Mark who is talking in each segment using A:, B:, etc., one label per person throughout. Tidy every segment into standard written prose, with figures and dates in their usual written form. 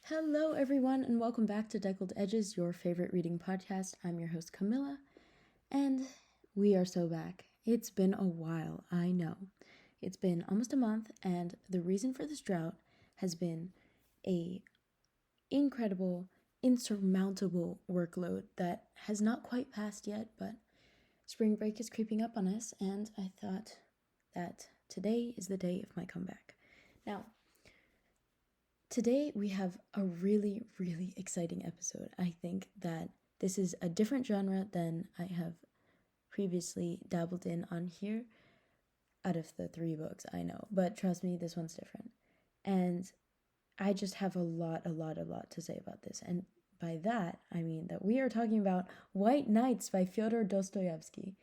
A: Hello, everyone, and welcome back to Deckled Edges, your favorite reading podcast. I'm your host, Camilla, and we are so back. It's been a while, I know. It's been almost a month, and the reason for this drought has been a incredible, insurmountable workload that has not quite passed yet, but spring break is creeping up on us, and I thought that today is the day of my comeback. Now, today we have a really, really exciting episode. I think that this is a different genre than I have previously dabbled in on here out of the 3 books, I know. But trust me, this one's different. And I just have a lot to say about this. And by that, I mean that we are talking about White Nights by Fyodor Dostoevsky.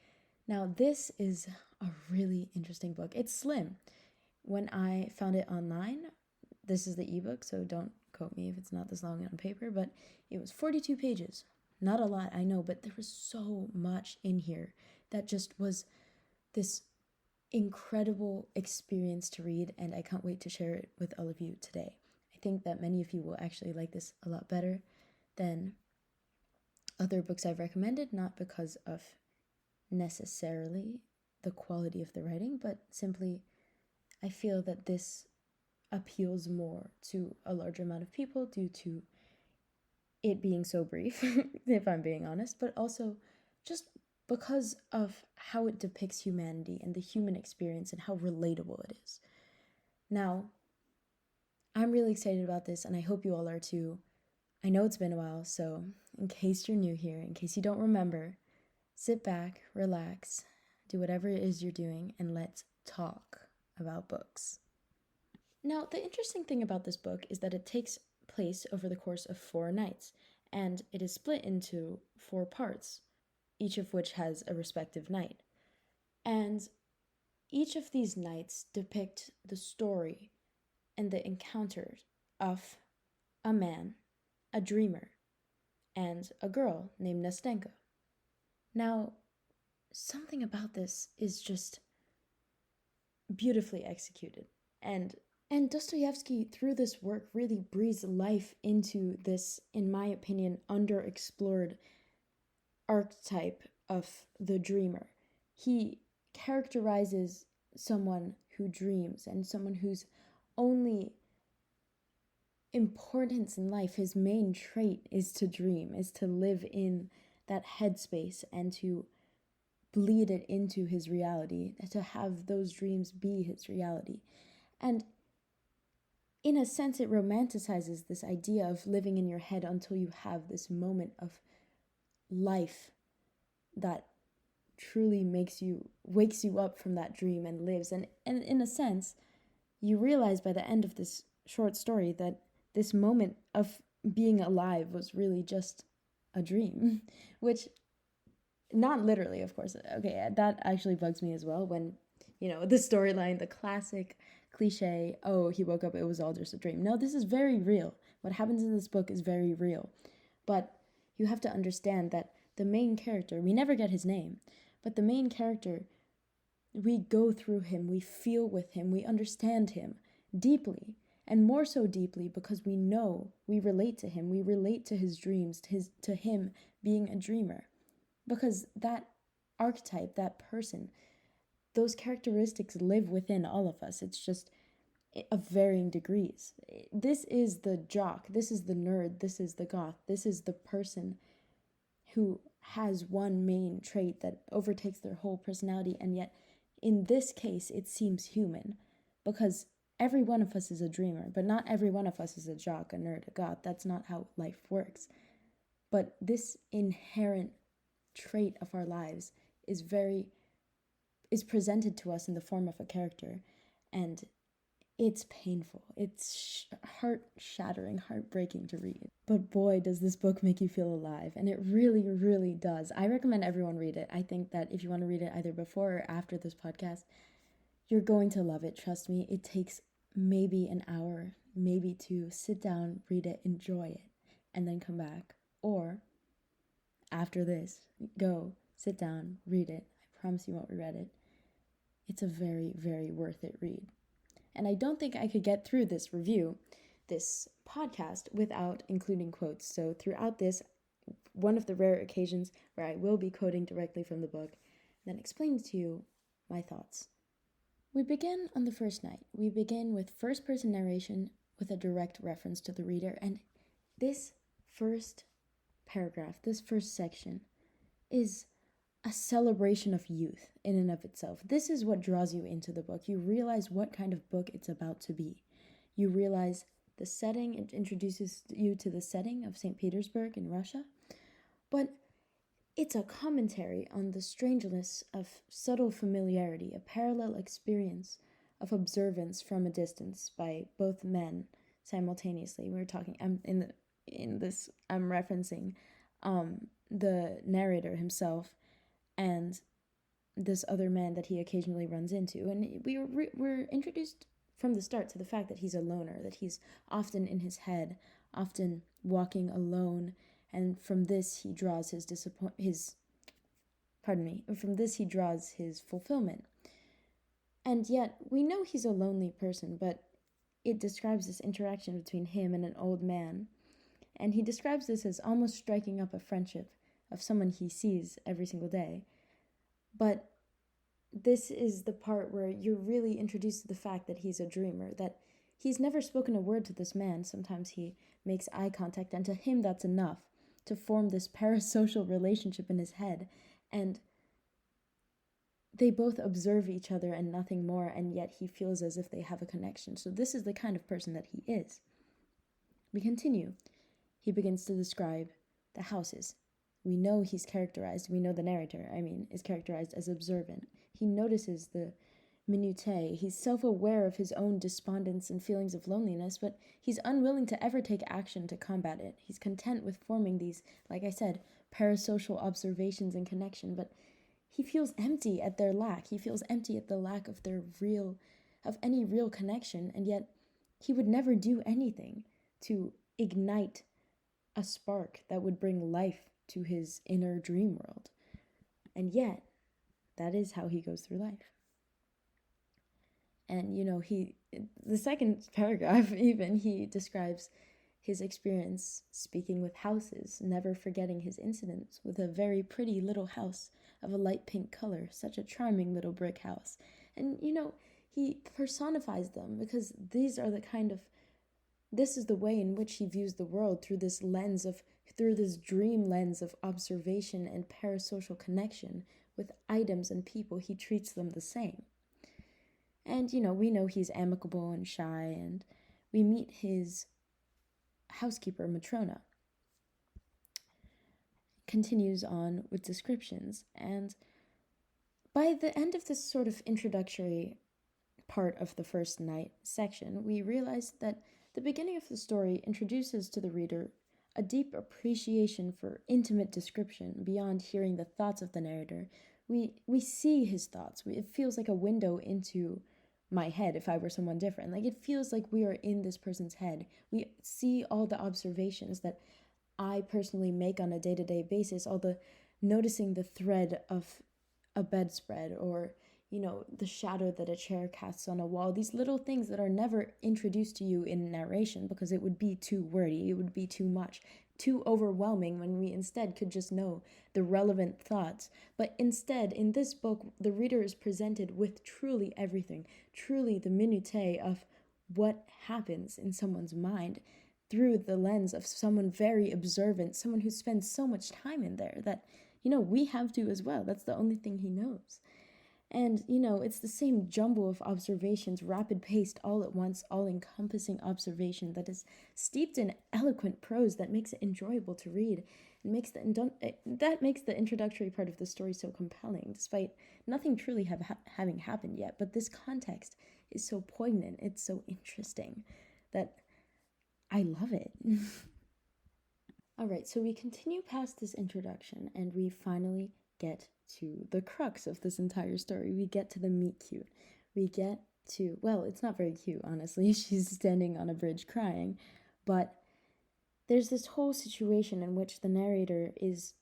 A: Now, this is a really interesting book. It's slim. When I found it online, this is the ebook, so don't quote me if it's not this long on paper, but it was 42 pages. Not a lot, I know, but there was so much in here that just was this incredible experience to read, and I can't wait to share it with all of you today. I think that many of you will actually like this a lot better than other books I've recommended, not because of necessarily the quality of the writing, but simply I feel that this appeals more to a larger amount of people due to it being so brief, if I'm being honest, but also just because of how it depicts humanity and the human experience and how relatable it is. Now, I'm really excited about this, and I hope you all are too. I know it's been a while, so in case you're new here, in case you don't remember, sit back, relax, do whatever it is you're doing, and let's talk about books. Now, the interesting thing about this book is that it takes place over the course of 4 nights, and it is split into 4 parts, each of which has a respective night. And each of these nights depict the story and the encounters of a man, a dreamer, and a girl named Nastenka. Now, something about this is just beautifully executed, and Dostoevsky, through this work, really breathes life into this, in my opinion, underexplored archetype of the dreamer. He characterizes someone who dreams and someone whose only importance in life, his main trait, is to dream, is to live in that headspace and to bleed it into his reality, to have those dreams be his reality. And in a sense, it romanticizes this idea of living in your head until you have this moment of life that truly wakes you up from that dream and lives. And in a sense, you realize by the end of this short story that this moment of being alive was really just a dream, which, not literally, of course. Okay, that actually bugs me as well when, the storyline, the classic cliche, oh, he woke up, it was all just a dream. No, this is very real. What happens in this book is very real. But you have to understand that the main character, we never get his name, but the main character, we go through him, we feel with him, we understand him deeply, and more so deeply because we know, we relate to him, we relate to his dreams, to him being a dreamer. Because that archetype, that person, those characteristics live within all of us. It's just of varying degrees. This is the jock, this is the nerd, this is the goth, this is the person who has one main trait that overtakes their whole personality, and yet in this case it seems human, because every one of us is a dreamer, but not every one of us is a jock, a nerd, a goth. That's not how life works. But this inherent trait of our lives is presented to us in the form of a character, and it's painful. It's heart-shattering, heartbreaking to read. But boy, does this book make you feel alive, and it really, really does. I recommend everyone read it. I think that if you want to read it either before or after this podcast, you're going to love it. Trust me, it takes maybe an hour, maybe 2. Sit down, read it, enjoy it, and then come back. Or after this, go, sit down, read it. I promise you won't regret it. It's a very, very worth it read. And I don't think I could get through this review this podcast without including quotes. So throughout this, one of the rare occasions where I will be quoting directly from the book, then explaining to you my thoughts. We begin on the first night. We begin with first-person narration with a direct reference to the reader, and this first paragraph, this first section, is a celebration of youth in and of itself. This is what draws you into the book. You realize what kind of book it's about to be. You realize the setting, it introduces you to the setting of St. Petersburg in Russia, but it's a commentary on the strangeness of subtle familiarity, a parallel experience of observance from a distance by both men simultaneously. We're talking, I'm referencing the narrator himself and this other man that he occasionally runs into. And we're introduced from the start to the fact that he's a loner, that he's often in his head, often walking alone, and from this he draws his fulfillment. And yet we know he's a lonely person, but it describes this interaction between him and an old man, and he describes this as almost striking up a friendship of someone he sees every single day. But this is the part where you're really introduced to the fact that he's a dreamer, that he's never spoken a word to this man. Sometimes he makes eye contact, and to him that's enough to form this parasocial relationship in his head, and they both observe each other and nothing more, and yet he feels as if they have a connection. So this is the kind of person that he is. We continue. He begins to describe the houses. We know the narrator, is characterized as observant. He notices the minutiae. He's self-aware of his own despondence and feelings of loneliness, but he's unwilling to ever take action to combat it. He's content with forming these, like I said, parasocial observations and connection, but he feels empty at their lack. He feels empty at the lack of any real connection, and yet he would never do anything to ignite a spark that would bring life to his inner dream world. And yet, that is how he goes through life. And, the second paragraph even, he describes his experience speaking with houses, never forgetting his incidents with a very pretty little house of a light pink color, such a charming little brick house. And, he personifies them because this is the way in which he views the world, through this dream lens of observation and parasocial connection with items and people. He treats them the same. And, we know he's amicable and shy, and we meet his housekeeper, Matrona. Continues on with descriptions, and by the end of this sort of introductory part of the first night section, we realize that the beginning of the story introduces to the reader a deep appreciation for intimate description beyond hearing the thoughts of the narrator. We see his thoughts. It feels like a window into my head if I were someone different. Like, it feels like we are in this person's head. We see all the observations that I personally make on a day-to-day basis, all the noticing the thread of a bedspread, or the shadow that a chair casts on a wall, these little things that are never introduced to you in narration because it would be too wordy, it would be too much, too overwhelming, when we instead could just know the relevant thoughts. But instead, in this book, the reader is presented with truly everything, truly the minutiae of what happens in someone's mind through the lens of someone very observant, someone who spends so much time in there that, we have to as well. That's the only thing he knows. And, it's the same jumble of observations, rapid-paced, all at once, all-encompassing observation that is steeped in eloquent prose that makes it enjoyable to read, and that makes the introductory part of the story so compelling, despite nothing truly having happened yet. But this context is so poignant, it's so interesting, that I love it. All right, so we continue past this introduction, and we finally get to the crux of this entire story. We get to the meet cute. We get to, well, it's not very cute, honestly. She's standing on a bridge crying, but there's this whole situation in which the narrator is,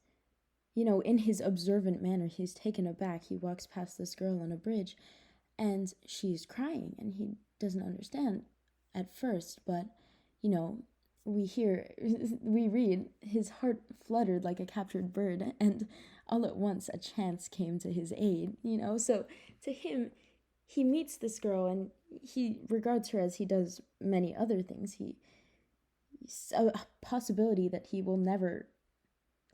A: in his observant manner, he's taken aback. He walks past this girl on a bridge, and she's crying, and he doesn't understand at first, but, we read, his heart fluttered like a captured bird, and all at once a chance came to his aid, So to him, he meets this girl and he regards her as he does many other things. A possibility that he will never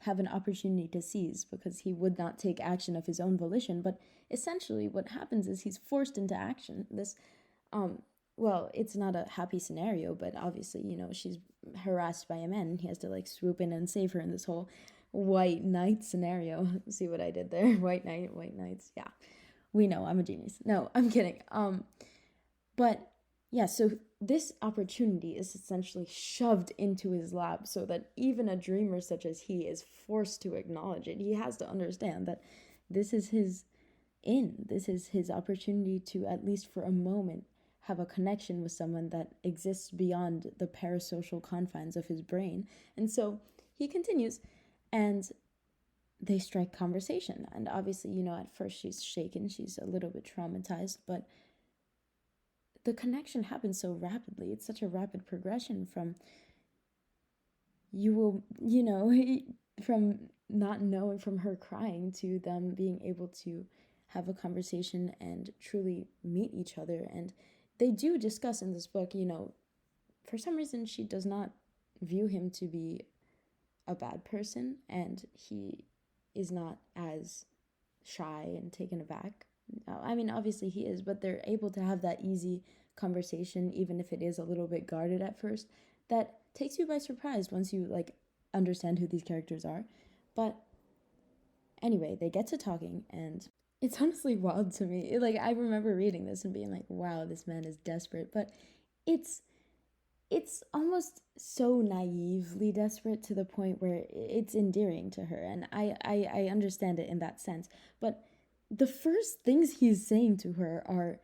A: have an opportunity to seize because he would not take action of his own volition. But essentially what happens is he's forced into action. Well, it's not a happy scenario, but obviously, she's harassed by a man and he has to swoop in and save her in this whole white knight scenario. See what I did there? White knights. Yeah. We know I'm a genius. No, I'm kidding. But yeah, so this opportunity is essentially shoved into his lap so that even a dreamer such as he is forced to acknowledge it. He has to understand that this is his this is his opportunity to, at least for a moment, have a connection with someone that exists beyond the parasocial confines of his brain. And so he continues, and they strike conversation. And obviously, at first she's shaken, she's a little bit traumatized, but the connection happens so rapidly. It's such a rapid progression from from not knowing, from her crying, to them being able to have a conversation and truly meet each other. And they do discuss in this book, for some reason she does not view him to be a bad person, and he is not as shy and taken aback. I mean, obviously he is, but they're able to have that easy conversation, even if it is a little bit guarded at first, that takes you by surprise once you understand who these characters are. But anyway, they get to talking, and it's honestly wild to me. I remember reading this and being like, wow, this man is desperate. But it's almost so naively desperate to the point where it's endearing to her. And I understand it in that sense. But the first things he's saying to her are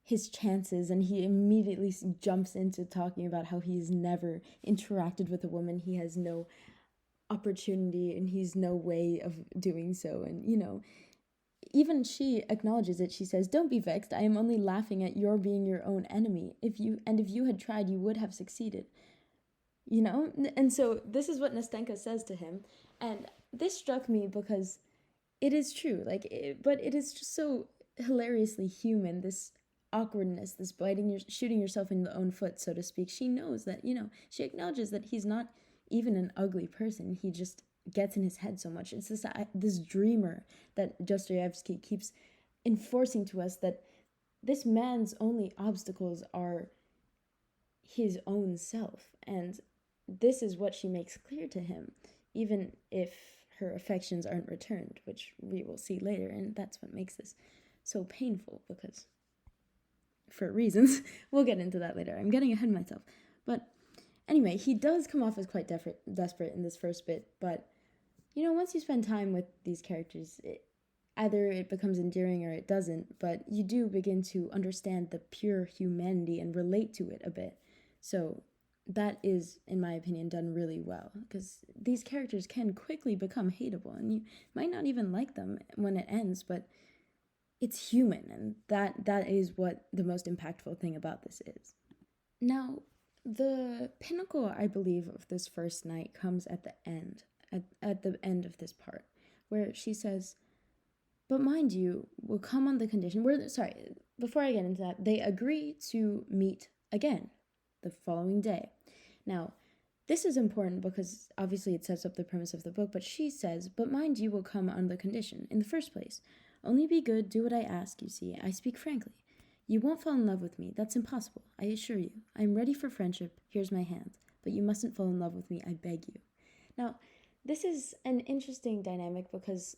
A: his chances, and he immediately jumps into talking about how he's never interacted with a woman. He has no opportunity and he's no way of doing so. And, even she acknowledges it. She says, "Don't be vexed. I am only laughing at your being your own enemy. If you had tried, you would have succeeded." And so this is what Nastenka says to him. And this struck me because it is true. But it is just so hilariously human, this awkwardness, this shooting yourself in the own foot, so to speak. She knows that, she acknowledges that he's not even an ugly person. He just gets in his head so much. It's this dreamer that Dostoevsky keeps enforcing to us, that this man's only obstacles are his own self. And this is what she makes clear to him, even if her affections aren't returned, which we will see later. And that's what makes this so painful, because for reasons we'll get into that later. I'm getting ahead of myself. But anyway, he does come off as quite desperate in this first bit. But once you spend time with these characters, either it becomes endearing or it doesn't, but you do begin to understand the pure humanity and relate to it a bit. So that is, in my opinion, done really well, because these characters can quickly become hateable, and you might not even like them when it ends, but it's human, and that is what the most impactful thing about this is. Now, the pinnacle, I believe, of this first night comes at the end, at the end of this part, where she says, "But mind you, will come on the condition," before I get into that, they agree to meet again the following day. Now, this is important because obviously it sets up the premise of the book, but she says, "But mind you, will come on the condition. In the first place, only be good, do what I ask, you see. I speak frankly. You won't fall in love with me. That's impossible, I assure you. I am ready for friendship. Here's my hand. But you mustn't fall in love with me, I beg you." Now, this is an interesting dynamic because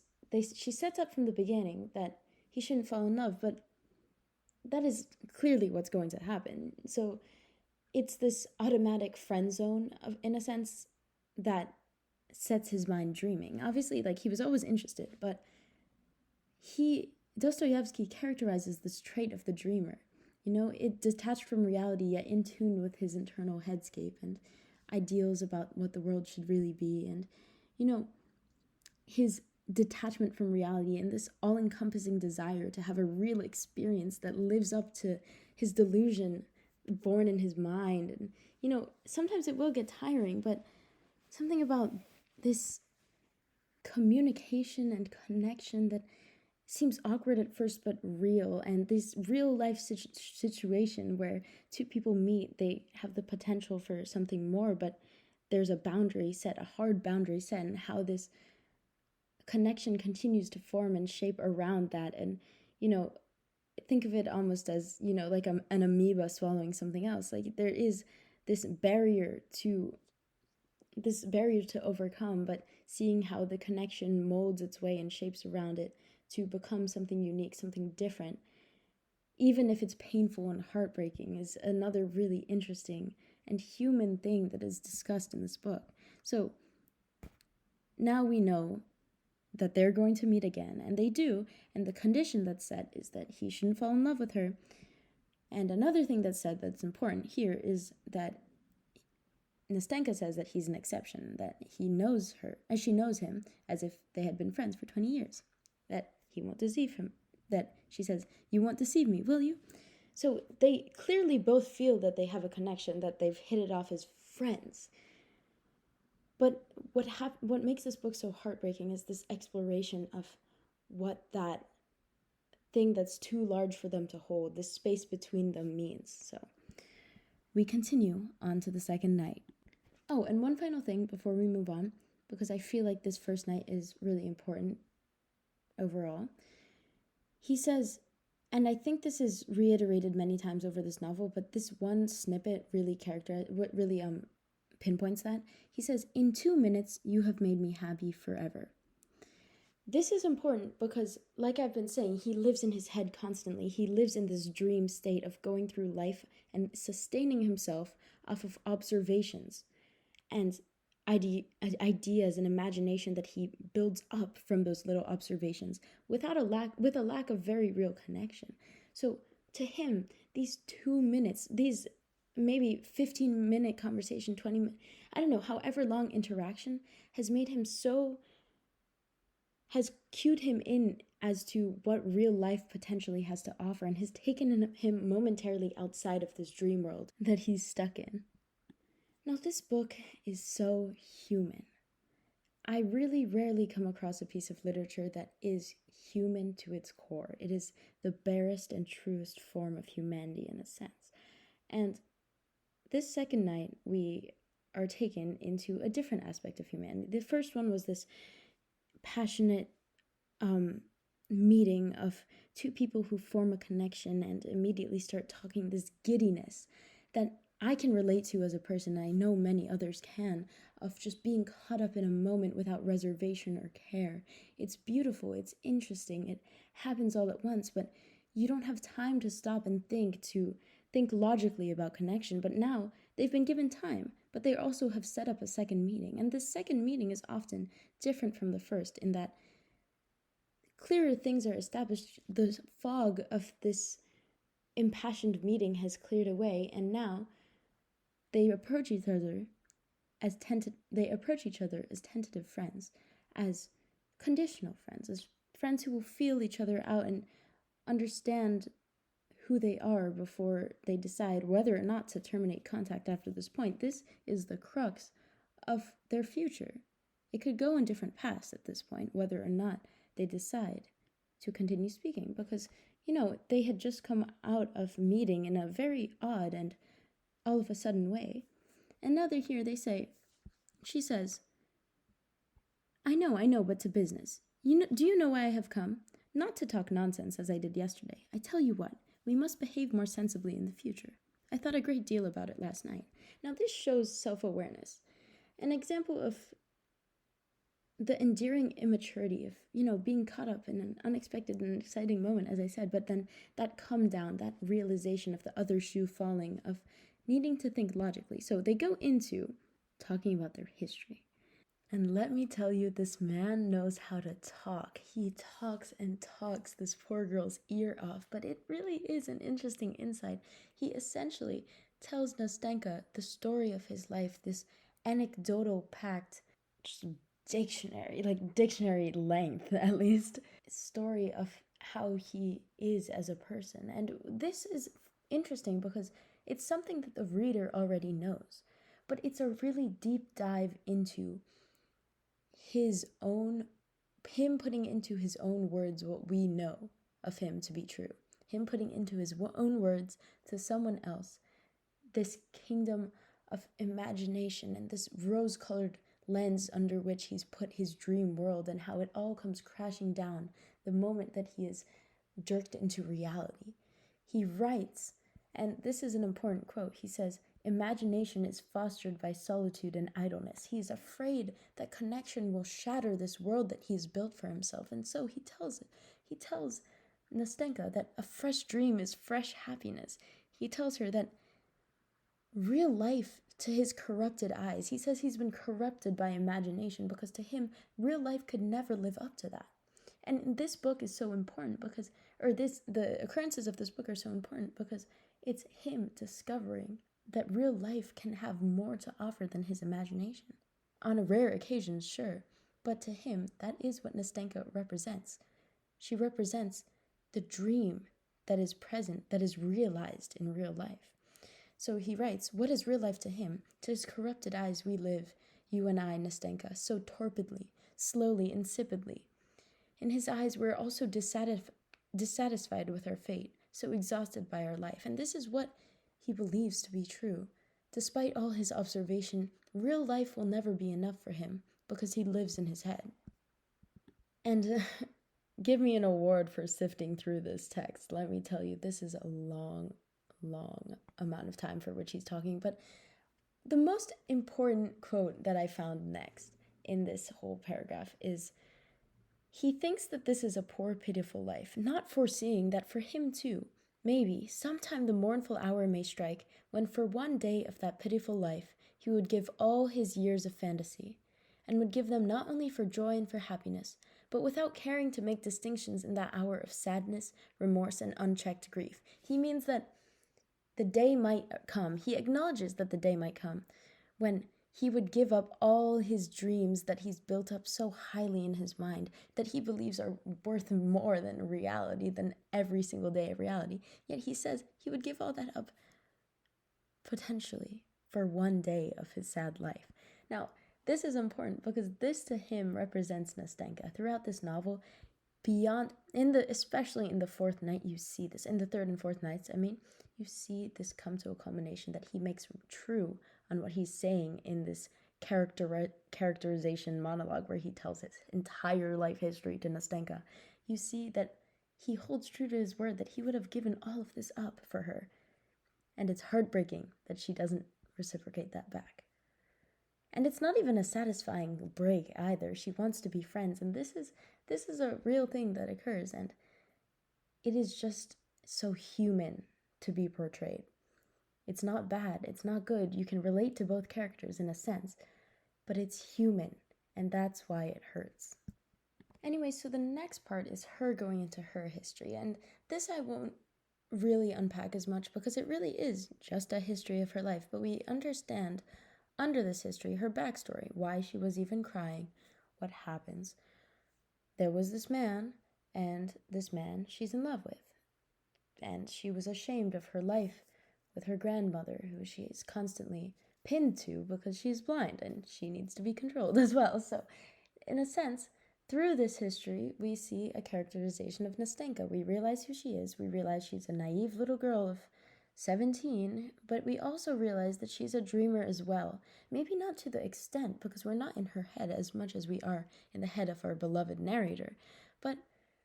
A: she sets up from the beginning that he shouldn't fall in love, but that is clearly what's going to happen. So it's this automatic friend zone, in a sense, that sets his mind dreaming. Obviously, he was always interested, but Dostoevsky characterizes this trait of the dreamer. It detached from reality, yet in tune with his internal headscape and ideals about what the world should really be. And, his detachment from reality and this all-encompassing desire to have a real experience that lives up to his delusion born in his mind. And, sometimes it will get tiring, but something about this communication and connection that seems awkward at first but real, and this real life situation where two people meet, they have the potential for something more, but there's a boundary set, a hard boundary set, and how this connection continues to form and shape around that. And think of it almost as like an amoeba swallowing something else. Like there is this barrier to overcome, but seeing how the connection molds its way and shapes around it to become something unique, something different, even if it's painful and heartbreaking, is another really interesting and human thing that is discussed in this book. So now we know that they're going to meet again, and they do, and the condition that's set is that he shouldn't fall in love with her. And another thing that's said that's important here is that Nastenka says that he's an exception, that he knows her as she knows him, as if they had been friends for 20 years, that he won't deceive him, that she says, "You won't deceive me, will you?" So they clearly both feel that they have a connection, that they've hit it off as friends. But what makes this book so heartbreaking is this exploration of what that thing that's too large for them to hold, this space between them, means. So we continue on to the second night. Oh, and one final thing before we move on, because I feel like this first night is really important overall. He says, and I think this is reiterated many times over this novel, but this one snippet really pinpoints that. He says, "In 2 minutes, you have made me happy forever." This is important because, like I've been saying, he lives in his head constantly. He lives in this dream state of going through life and sustaining himself off of observations and ideas and imagination that he builds up from those little observations with a lack of very real connection. So to him, these 2 minutes, these maybe 15-minute conversation, 20 minutes, I don't know, however long interaction has cued him in as to what real life potentially has to offer, and has taken him momentarily outside of this dream world that he's stuck in. Now, this book is so human. I really rarely come across a piece of literature that is human to its core. It is the barest and truest form of humanity in a sense. And this second night, we are taken into a different aspect of humanity. The first one was this passionate meeting of two people who form a connection and immediately start talking, this giddiness that I can relate to as a person, and I know many others can, of just being caught up in a moment without reservation or care. It's beautiful, it's interesting, it happens all at once, but you don't have time to stop and think logically about connection. But now they've been given time, but they also have set up a second meeting, and this second meeting is often different from the first in that clearer things are established. The fog of this impassioned meeting has cleared away, and now they approach each other as tentative friends, as conditional friends, as friends who will feel each other out and understand who they are before they decide whether or not to terminate contact after this point. This is the crux of their future. It could go in different paths at this point, whether or not they decide to continue speaking, because, they had just come out of meeting in a very odd and all of a sudden way. And now they're here, she says, I know, but to business. Do you know why I have come? Not to talk nonsense as I did yesterday. I tell you what, we must behave more sensibly in the future. I thought a great deal about it last night. Now this shows self-awareness. An example of the endearing immaturity of, being caught up in an unexpected and exciting moment, as I said, but then that come down, that realization of the other shoe falling, of needing to think logically. So they go into talking about their history. And let me tell you, this man knows how to talk. He talks and talks this poor girl's ear off, but it really is an interesting insight. He essentially tells Nastenka the story of his life, this anecdotal packed dictionary length at least, story of how he is as a person. And this is interesting because It's something that the reader already knows, but it's a really deep dive into him putting into his own words what we know of him to be true. Him putting into his own words to someone else this kingdom of imagination and this rose-colored lens under which he's put his dream world, and how it all comes crashing down the moment that he is jerked into reality. He writes, and this is an important quote, he says, "Imagination is fostered by solitude and idleness." He is afraid that connection will shatter this world that he has built for himself, and so he tells Nastenka that a fresh dream is fresh happiness. He tells her that real life, to his corrupted eyes, he says he's been corrupted by imagination, because to him, real life could never live up to that. And this book is so important because, the occurrences of this book are so important because it's him discovering that real life can have more to offer than his imagination. On a rare occasion, sure, but to him, that is what Nastenka represents. She represents the dream that is present, that is realized in real life. So he writes, "What is real life to him? To his corrupted eyes we live, you and I, Nastenka, so torpidly, slowly, insipidly. In his eyes we're also dissatisfied with our fate, so exhausted by our life." And this is what he believes to be true. Despite all his observation, real life will never be enough for him, because he lives in his head. And give me an award for sifting through this text. Let me tell you, this is a long amount of time for which he's talking. But the most important quote that I found next in this whole paragraph is, he thinks that this is a poor, pitiful life, not foreseeing that for him too, maybe, sometime the mournful hour may strike when for one day of that pitiful life he would give all his years of fantasy, and would give them not only for joy and for happiness, but without caring to make distinctions in that hour of sadness, remorse, and unchecked grief. He means that the day might come, he acknowledges that the day might come, when he would give up all his dreams that he's built up so highly in his mind, that he believes are worth more than reality, than every single day of reality. Yet he says he would give all that up, potentially, for one day of his sad life. Now, this is important because this to him represents Nastenka. Throughout this novel, especially in the fourth night, you see this. In the third and fourth nights, you see this come to a culmination that he makes true on what he's saying in this characterization monologue where he tells his entire life history to Nastenka. You see that he holds true to his word that he would have given all of this up for her. And it's heartbreaking that she doesn't reciprocate that back. And it's not even a satisfying break either. She wants to be friends, and this is a real thing that occurs, and it is just so human to be portrayed. It's not bad, it's not good. You can relate to both characters in a sense, but it's human, and that's why it hurts. Anyway, so the next part is her going into her history, and this I won't really unpack as much because it really is just a history of her life, but we understand under this history her backstory, why she was even crying, what happens. There was this man, and this man she's in love with, and she was ashamed of her life with her grandmother, who she is constantly pinned to because she's blind and she needs to be controlled as well. So, in a sense, through this history, we see a characterization of Nastenka. We realize who she is. We realize she's a naive little girl of 17, but we also realize that she's a dreamer as well. Maybe not to the extent, because we're not in her head as much as we are in the head of our beloved narrator, but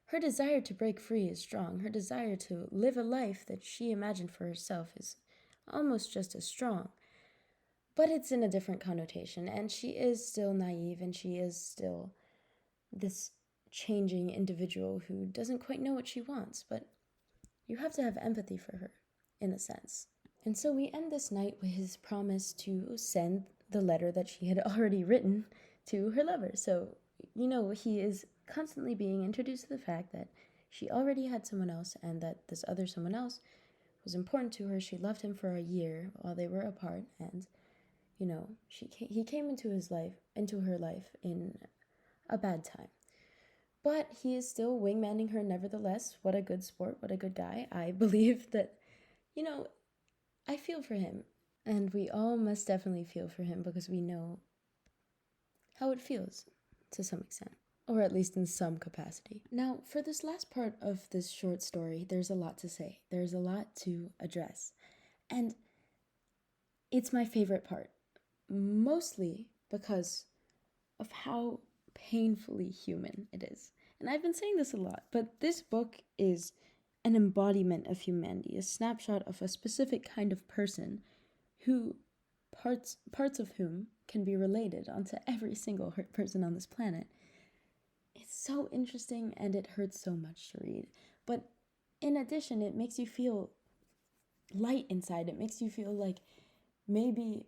A: her desire to break free is strong. Her desire to live a life that she imagined for herself is almost just as strong. But it's in a different connotation, and she is still naive, and she is still this changing individual who doesn't quite know what she wants, but you have to have empathy for her, in a sense. And so we end this night with his promise to send the letter that she had already written to her lover. So, he is constantly being introduced to the fact that she already had someone else, and that this other someone else was important to her. She loved him for a year while they were apart, and he came into her life in a bad time. But he is still wingmanning her nevertheless. What a good sport, what a good guy. I believe that, I feel for him. And we all must definitely feel for him because we know how it feels to some extent, or at least in some capacity. Now, for this last part of this short story, there's a lot to say, there's a lot to address. And it's my favorite part, mostly because of how painfully human it is. And I've been saying this a lot, but this book is an embodiment of humanity, a snapshot of a specific kind of person who parts of whom can be related onto every single person on this planet. It's so interesting and it hurts so much to read. But in addition, it makes you feel light inside. It makes you feel like maybe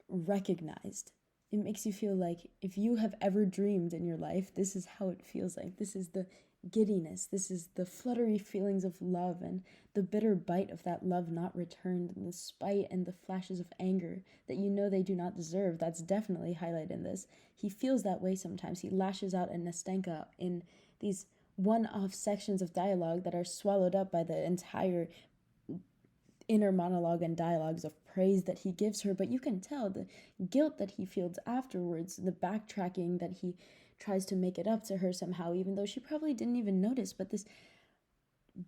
A: recognized. It makes you feel like if you have ever dreamed in your life, this is how it feels like. This is the giddiness. This is the fluttery feelings of love and the bitter bite of that love not returned and the spite and the flashes of anger that you know they do not deserve. That's definitely highlighted in this. He feels that way sometimes. He lashes out at Nastenka in these one-off sections of dialogue that are swallowed up by the entire inner monologue and dialogues of praise that he gives her, but you can tell the guilt that he feels afterwards, the backtracking that he tries to make it up to her somehow, even though she probably didn't even notice, but this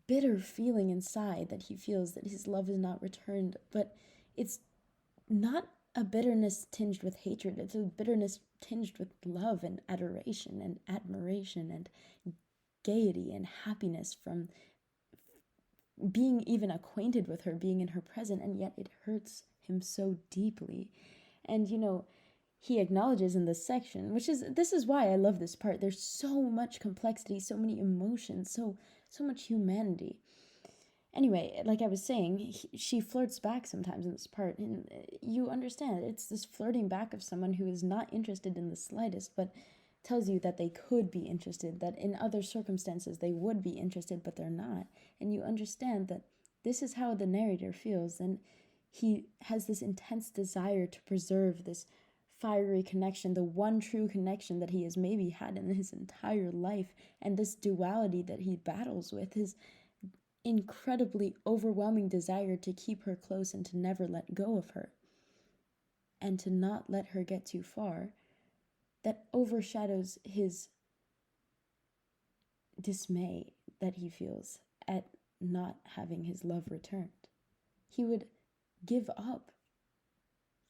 A: bitter feeling inside that he feels that his love is not returned. But it's not a bitterness tinged with hatred, it's a bitterness tinged with love and adoration and admiration and gaiety and happiness from being even acquainted with her, being in her presence, and yet it hurts him so deeply. And he acknowledges in this section, this is why I love this part. There's so much complexity, so many emotions, so much humanity. Anyway, like I was saying, she flirts back sometimes in this part, and you understand it's this flirting back of someone who is not interested in the slightest, but tells you that they could be interested, that in other circumstances they would be interested, but they're not. And you understand that this is how the narrator feels, and he has this intense desire to preserve this fiery connection, the one true connection that he has maybe had in his entire life, and this duality that he battles with, his incredibly overwhelming desire to keep her close and to never let go of her, and to not let her get too far, that overshadows his dismay that he feels at not having his love returned. He would give up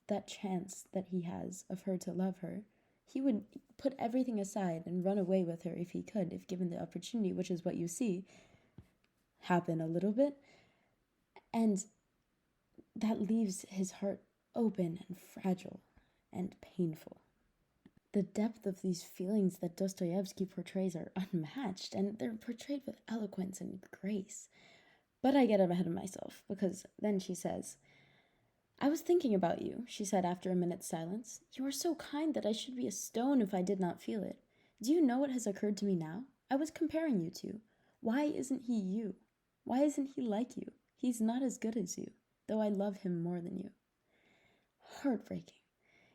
A: that chance that he has of her to love her. He would put everything aside and run away with her if he could, if given the opportunity, which is what you see happen a little bit. And that leaves his heart open and fragile and painful. The depth of these feelings that Dostoevsky portrays are unmatched, and they're portrayed with eloquence and grace. But I get ahead of myself, because then she says, "I was thinking about you," she said after a minute's silence. "You are so kind that I should be a stone if I did not feel it. Do you know what has occurred to me now? I was comparing you two. Why isn't he you? Why isn't he like you? He's not as good as you, though I love him more than you." Heartbreaking.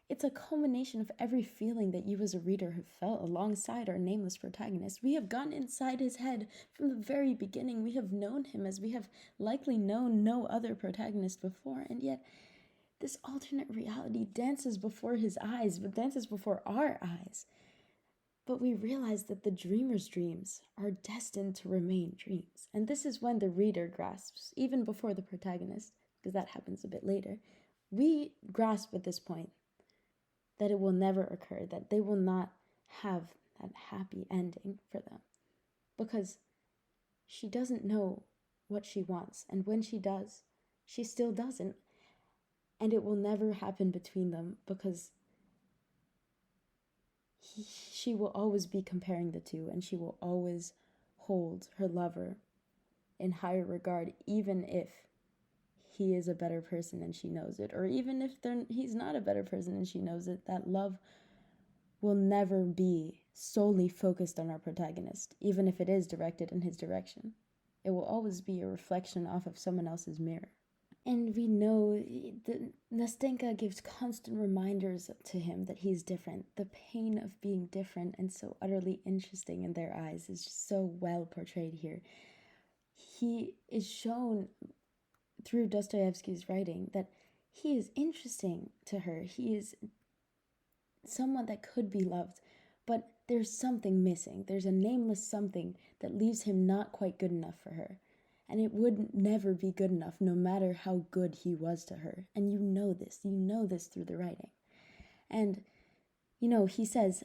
A: It's a culmination of every feeling that you as a reader have felt alongside our nameless protagonist. We have gone inside his head from the very beginning. We have known him as we have likely known no other protagonist before, and yet this alternate reality dances before his eyes, but dances before our eyes. But we realize that the dreamer's dreams are destined to remain dreams. And this is when the reader grasps, even before the protagonist, because that happens a bit later, we grasp at this point that it will never occur, that they will not have that happy ending for them. Because she doesn't know what she wants, and when she does, she still doesn't. And it will never happen between them because she will always be comparing the two, and she will always hold her lover in higher regard, even if he is a better person and she knows it, or even if he's not a better person and she knows it. That love will never be solely focused on our protagonist, even if it is directed in his direction. It will always be a reflection off of someone else's mirror. And we know that Nastenka gives constant reminders to him that he's different. The pain of being different and so utterly interesting in their eyes is just so well portrayed here. He is shown through Dostoevsky's writing, that he is interesting to her. He is someone that could be loved, but there's something missing. There's a nameless something that leaves him not quite good enough for her. And it would never be good enough, no matter how good he was to her. And you know this through the writing. And, he says,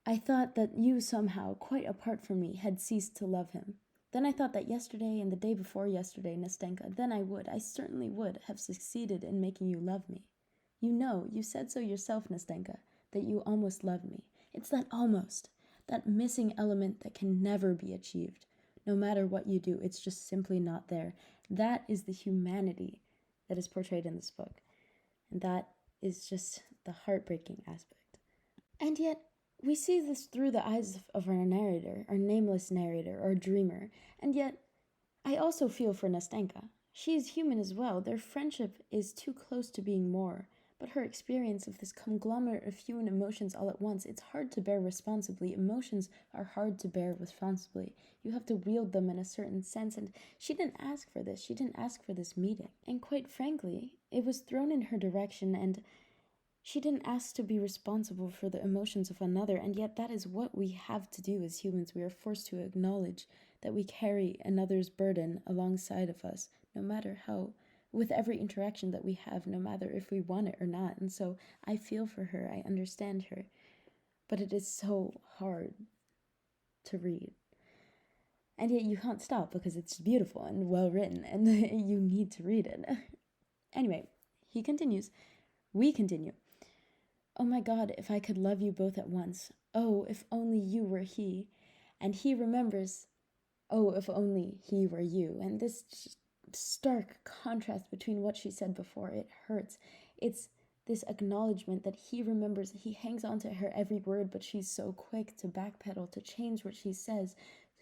A: I thought that you somehow, quite apart from me, had ceased to love him. Then I thought that yesterday and the day before yesterday, Nastenka, then I certainly would, have succeeded in making you love me. You said so yourself, Nastenka, that you almost love me. It's that almost, that missing element that can never be achieved. No matter what you do, it's just simply not there. That is the humanity that is portrayed in this book. And that is just the heartbreaking aspect. And yet, we see this through the eyes of our narrator, our nameless narrator, our dreamer. And yet, I also feel for Nastenka. She is human as well. Their friendship is too close to being more. But her experience of this conglomerate of human emotions all at once, it's hard to bear responsibly. Emotions are hard to bear responsibly. You have to wield them in a certain sense, and she didn't ask for this. She didn't ask for this meeting. And quite frankly, it was thrown in her direction, and she didn't ask to be responsible for the emotions of another, and yet that is what we have to do as humans. We are forced to acknowledge that we carry another's burden alongside of us, no matter how, with every interaction that we have, no matter if we want it or not. And so I feel for her, I understand her, but it is so hard to read. And yet you can't stop because it's beautiful and well written, and you need to read it. Anyway, he continues. We continue. Oh my God, if I could love you both at once. Oh, if only you were he. And he remembers, oh, if only he were you. And this stark contrast between what she said before, it hurts. It's this acknowledgement that he remembers, he hangs on to her every word, but she's so quick to backpedal, to change what she says.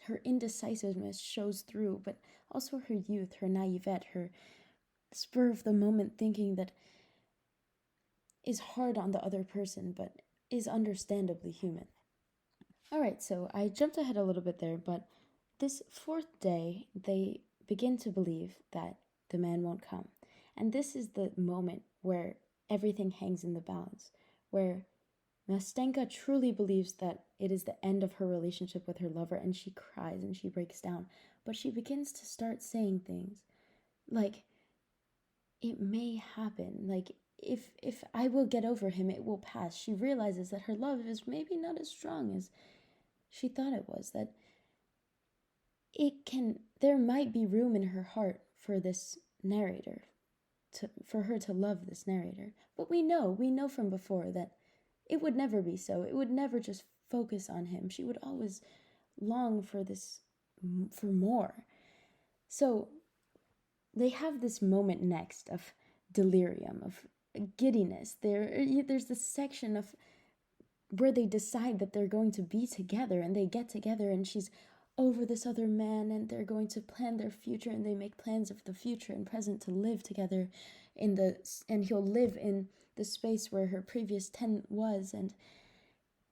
A: Her indecisiveness shows through, but also her youth, her naivete, her spur of the moment thinking that is hard on the other person, but is understandably human. All right, so I jumped ahead a little bit there, but this fourth day, they begin to believe that the man won't come. And this is the moment where everything hangs in the balance, where Nastenka truly believes that it is the end of her relationship with her lover, and she cries and she breaks down. But she begins to start saying things like, it may happen, like, if I will get over him, it will pass. She realizes that her love is maybe not as strong as she thought it was, that there might be room in her heart for this narrator, for her to love this narrator. But we know from before that it would never be so. It would never just focus on him. She would always long for more. So they have this moment next of delirium, of giddiness. There's this section of where they decide that they're going to be together, and they get together, and she's over this other man, and they're going to plan their future, and they make plans of the future and present to live together and he'll live in the space where her previous tenant was, and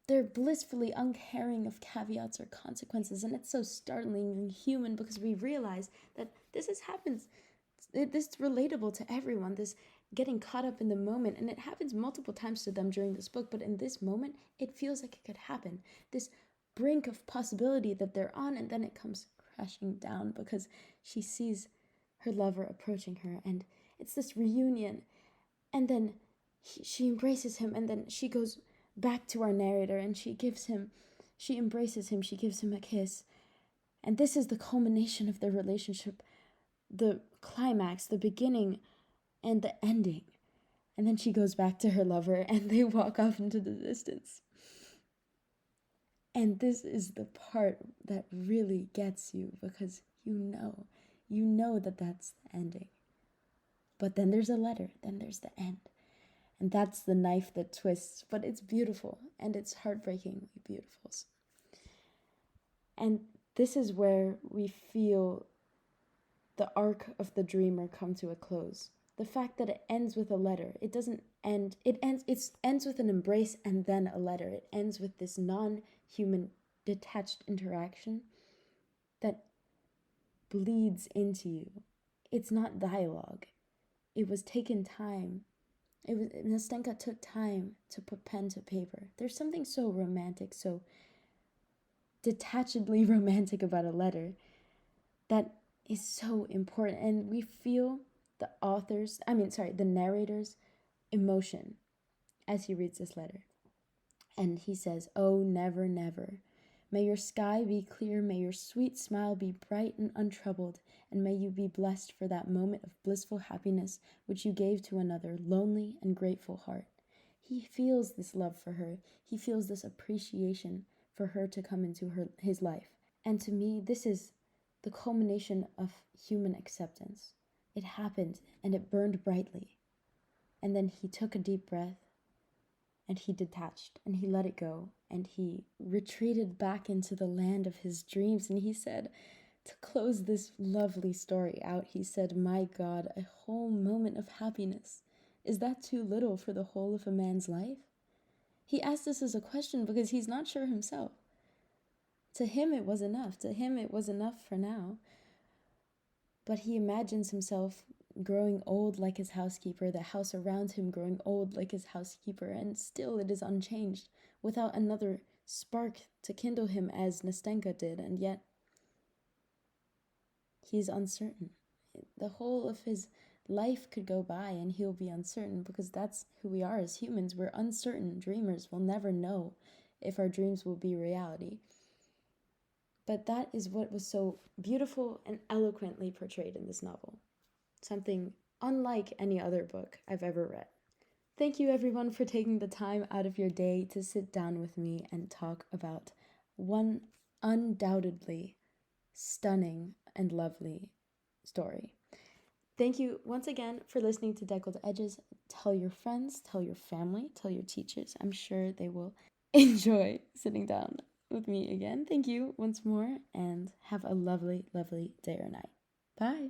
A: they're blissfully uncaring of caveats or consequences. And it's so startlingly human because we realize that this happens. This is relatable to everyone, this getting caught up in the moment, and it happens multiple times to them during this book, but in this moment, it feels like it could happen. This brink of possibility that they're on, and then it comes crashing down because she sees her lover approaching her, and it's this reunion, and then she embraces him, and then she goes back to our narrator, and she embraces him, she gives him a kiss, and this is the culmination of their relationship, the climax, the beginning, and the ending. And then she goes back to her lover, and they walk off into the distance. And this is the part that really gets you, because you know that that's the ending. But then there's a letter, then there's the end. And that's the knife that twists, but it's beautiful, and it's heartbreakingly beautiful. And this is where we feel the arc of the dreamer come to a close. The fact that it ends with a letter, it ends with an embrace and then a letter. It ends with this non-human detached interaction that bleeds into you it's not dialogue. It was taken time. Nastenka took time to put pen to paper. There's something so romantic, so detachedly romantic about a letter that is so important. And we feel the narrator's emotion as he reads this letter. And he says, "Oh, never, never. May your sky be clear, may your sweet smile be bright and untroubled, and may you be blessed for that moment of blissful happiness which you gave to another lonely and grateful heart." He feels this love for her. He feels this appreciation for her to come into his life. And to me, this is the culmination of human acceptance. It happened, and it burned brightly. And then he took a deep breath, and he detached, and he let it go, and he retreated back into the land of his dreams. And he said, to close this lovely story out, he said, "My God, a whole moment of happiness. Is that too little for the whole of a man's life?" He asked this as a question because he's not sure himself. To him it was enough. To him it was enough for now. But he imagines himself growing old like his housekeeper, the house around him growing old like his housekeeper, and still it is unchanged, without another spark to kindle him as Nastenka did, and yet he's uncertain. The whole of his life could go by and he'll be uncertain, because that's who we are as humans. We're uncertain dreamers. We'll never know if our dreams will be reality. But that is what was so beautiful and eloquently portrayed in this novel. Something unlike any other book I've ever read. Thank you everyone for taking the time out of your day to sit down with me and talk about one undoubtedly stunning and lovely story. Thank you once again for listening to Deckled Edges. Tell your friends, tell your family, tell your teachers. I'm sure they will enjoy sitting down with me again. Thank you once more, and have a lovely, lovely day or night. Bye.